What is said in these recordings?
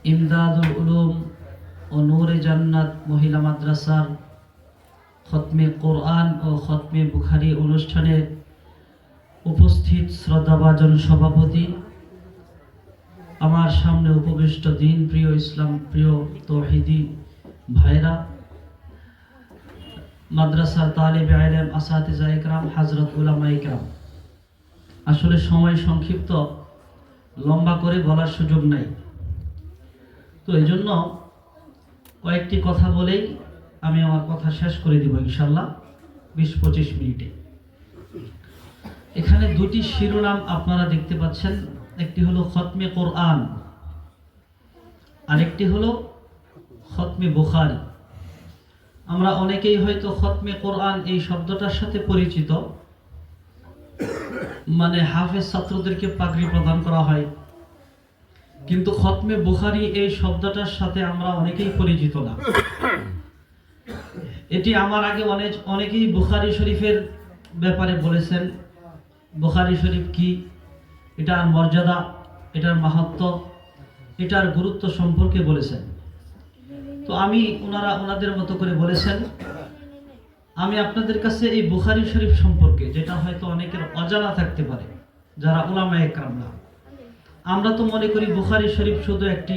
ইমদাদুল উলুম ও নূরে জান্নাত মহিলা মাদ্রাসার খতমে কোরআন ও খতমে বুখারী অনুষ্ঠানে উপস্থিত শ্রদ্ধাভাজন সভাপতি, আমার সামনে উপবিষ্ট দিন প্রিয় ইসলাম প্রিয় তৌহিদি ভাইরা, মাদ্রাসার তালিবে ইলম, আসাতিজা ইকরাম, হযরত উলামা ইকরাম। আসলে সময় সংক্ষিপ্ত, লম্বা করে বলার সুযোগ নাই, তো এই জন্য কয়েকটি কথা বলেই আমি আমার কথা শেষ করে দিব ইনশাল্লাহ 20-25 মিনিটে। এখানে দুটি শিরোনাম আপনারা দেখতে পাচ্ছেন, একটি হলো খতমে কোরআন, আরেকটি হলো খতমে বুখারী। আমরা অনেকেই হয়তো খতমে কোরআন এই শব্দটার সাথে পরিচিত, মানে হাফেজ ছাত্রদেরকে পাগড়ি প্রদান করা হয়, কিন্তু খতমে বুখারী এই শব্দটার সাথে আমরা অনেকেই পরিচিত না। এটি আমার আগে অনেকেই বুখারী শরীফের ব্যাপারে বলেছেন, বুখারী শরীফ কি, এটার মর্যাদা, এটার মাহাত্ম্য, এটার গুরুত্ব সম্পর্কে বলেছেন। তো ওনাদের মতো করে বলেছেন, আমি আপনাদের কাছে এই বুখারী শরীফ সম্পর্কে, যেটা হয়তো অনেকের অজানা থাকতে পারে যারা উলামায়ে কেরাম না, আমরা তো মনে করি বুখারী শরীফ শুধু একটি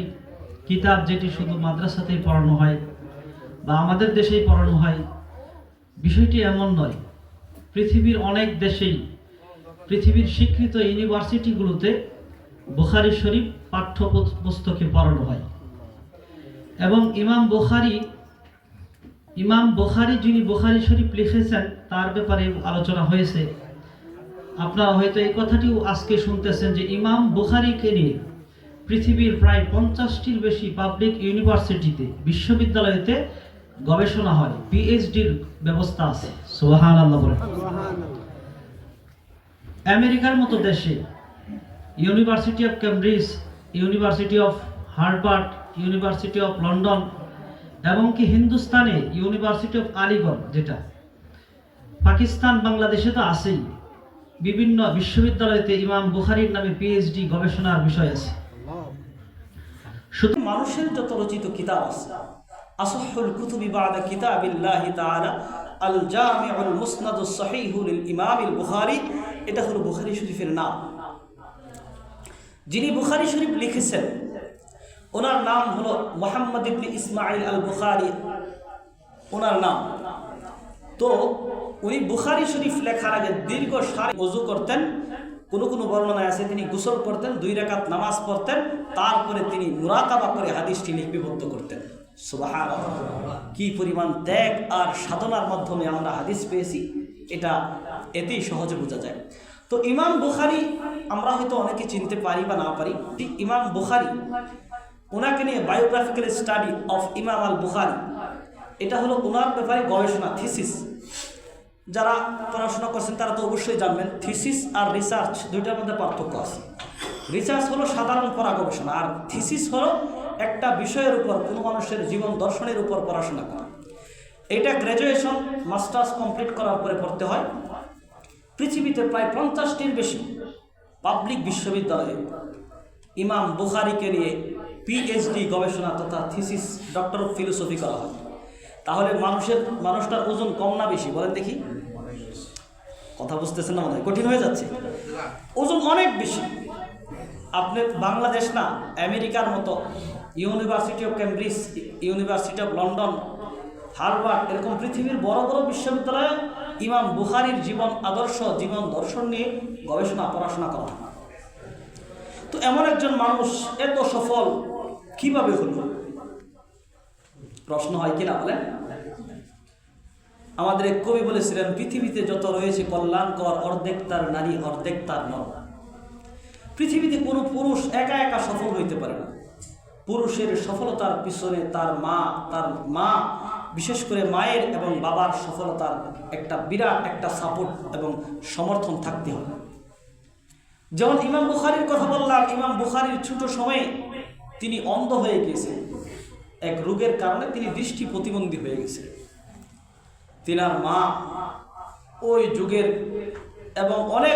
কিতাব যেটি শুধু মাদ্রাসাতেই পড়ানো হয় বা আমাদের দেশেই পড়ানো হয়। বিষয়টি এমন নয়। পৃথিবীর অনেক দেশেই, পৃথিবীর স্বীকৃত ইউনিভার্সিটিগুলোতে বুখারী শরীফ পাঠ্যপুস্তকে পড়ানো হয়। এবং ইমাম বুখারী যিনি বুখারী শরীফ লিখেছেন তার ব্যাপারে আলোচনা হয়েছে। আপনারা হয়তো এই কথাটিও আজকে শুনতেছেন যে ইমাম বুখারীকে নিয়ে পৃথিবীর প্রায় 50টির বেশি পাবলিক ইউনিভার্সিটিতে, বিশ্ববিদ্যালয়তে গবেষণা হয়, পিএইচডির ব্যবস্থা আছে। সুবহানাল্লাহ বলেন। আমেরিকার মতো দেশে university of Cambridge, university of Harvard, university of London, এবং কি হিন্দুস্তানে ইউনিভার্সিটি অফ আলিগড়, যেটা পাকিস্তান বাংলাদেশে তো আছেই, বিভিন্ন বিশ্ববিদ্যালয়তে ইমাম বুখারীর নামে পিএইচডি গবেষণার বিষয় আছে। শুধু মানুষের যত রচিত কিতাব আছে, আসহুল কুতুবি বাদা কিতাবিল্লাহি তাআলা আল জামিউল মুসনাদুস সহিহু লিল ইমামিল বুখারী, এটা হলো বুখারী শরীফের নাম। যিনি বুখারী শরীফ লিখেছেন ওনার নাম হলো মুহাম্মদ ইবনে ইসমাঈল আল বুখারী, ওনার নাম। তো উনি বুখারী শরীফ লেখার আগে দীর্ঘ সারি ওযু করতেন, কোনো বর্ণনায় আছে তিনি গোসল করতেন, 2 রাকাত নামাজ পড়তেন, তারপরে তিনি মুরাকাবা করে হাদিসটি লিপিবদ্ধ করতেন। সুবহানাল্লাহ! কি পরিমাণ ত্যাগ আর সাধনার মাধ্যমে আমরা হাদিস পেয়েছি, এটা এতেই সহজে বোঝা যায়। তো ইমাম বুখারী আমরা হয়তো অনেকে চিনতে পারি বা না পারি। ইমাম বুখারী, ওনাকে নিয়ে বায়োগ্রাফিক্যাল স্টাডি অফ ইমাম আল বুখারী, এটা হলো ওনার ব্যাপারে গবেষণা, থিসিস। যারা পড়াশোনা করছেন তারা তো অবশ্যই জানবেন, থিসিস আর রিসার্চ দুইটার মধ্যে পার্থক্য আছে। রিসার্চ হলো সাধারণ পড়া গবেষণা, আর থিসিস হলো একটা বিষয়ের উপর, কোনো মানুষের জীবন দর্শনের উপর পড়াশোনা করা। এটা গ্র্যাজুয়েশন, মাস্টার্স কমপ্লিট করার পরে পড়তে হয়। পৃথিবীতে প্রায় 50টির বেশি পাবলিক বিশ্ববিদ্যালয়ে ইমাম বুখারীকে নিয়ে পিএইচডি গবেষণা তথা থিসিস, ডক্টর অফ ফিলোসফি করা হয়। তাহলে মানুষটার ওজন কম না বেশি বলেন দেখি? কথা বুঝতেছেন না, মনে হয় কঠিন হয়ে যাচ্ছে। ওজন অনেক বেশি। আপনি বাংলাদেশ না, আমেরিকার মতো university of Cambridge, university of London, Harvard, এরকম পৃথিবীর বড় বড় বিশ্ববিদ্যালয়ে ইমাম বুখারীর জীবন আদর্শ, জীবন দর্শন নিয়ে গবেষণা পড়াশোনা করা হয়। তো এমন একজন মানুষ এত সফল কিভাবে হল? প্রশ্ন হয় কিনা বলেন? আমাদের এক কবি বলেছিলেন, পৃথিবীতে যত রয়েছে কল্যাণকর, অর্ধেক তার নারী, অর্ধেক তার নর। পৃথিবীতে কোনো পুরুষ একা একা সফল হইতে পারে না। পুরুষের সফলতার পিছনে তার মা, বিশেষ করে মায়ের এবং বাবার সফলতার একটা বিরাট একটা সাপোর্ট এবং সমর্থন থাকতে হবে। যেমন ইমাম বুখারীর কথা বললাম, ইমাম বুখারীর ছোট সময়ে তিনি অন্ধ হয়ে গিয়েছেন। এক রোগের কারণে তিনি দৃষ্টি প্রতিবন্ধী হয়ে গেছেন। তিনার মা ওই যুগের এবং অনেক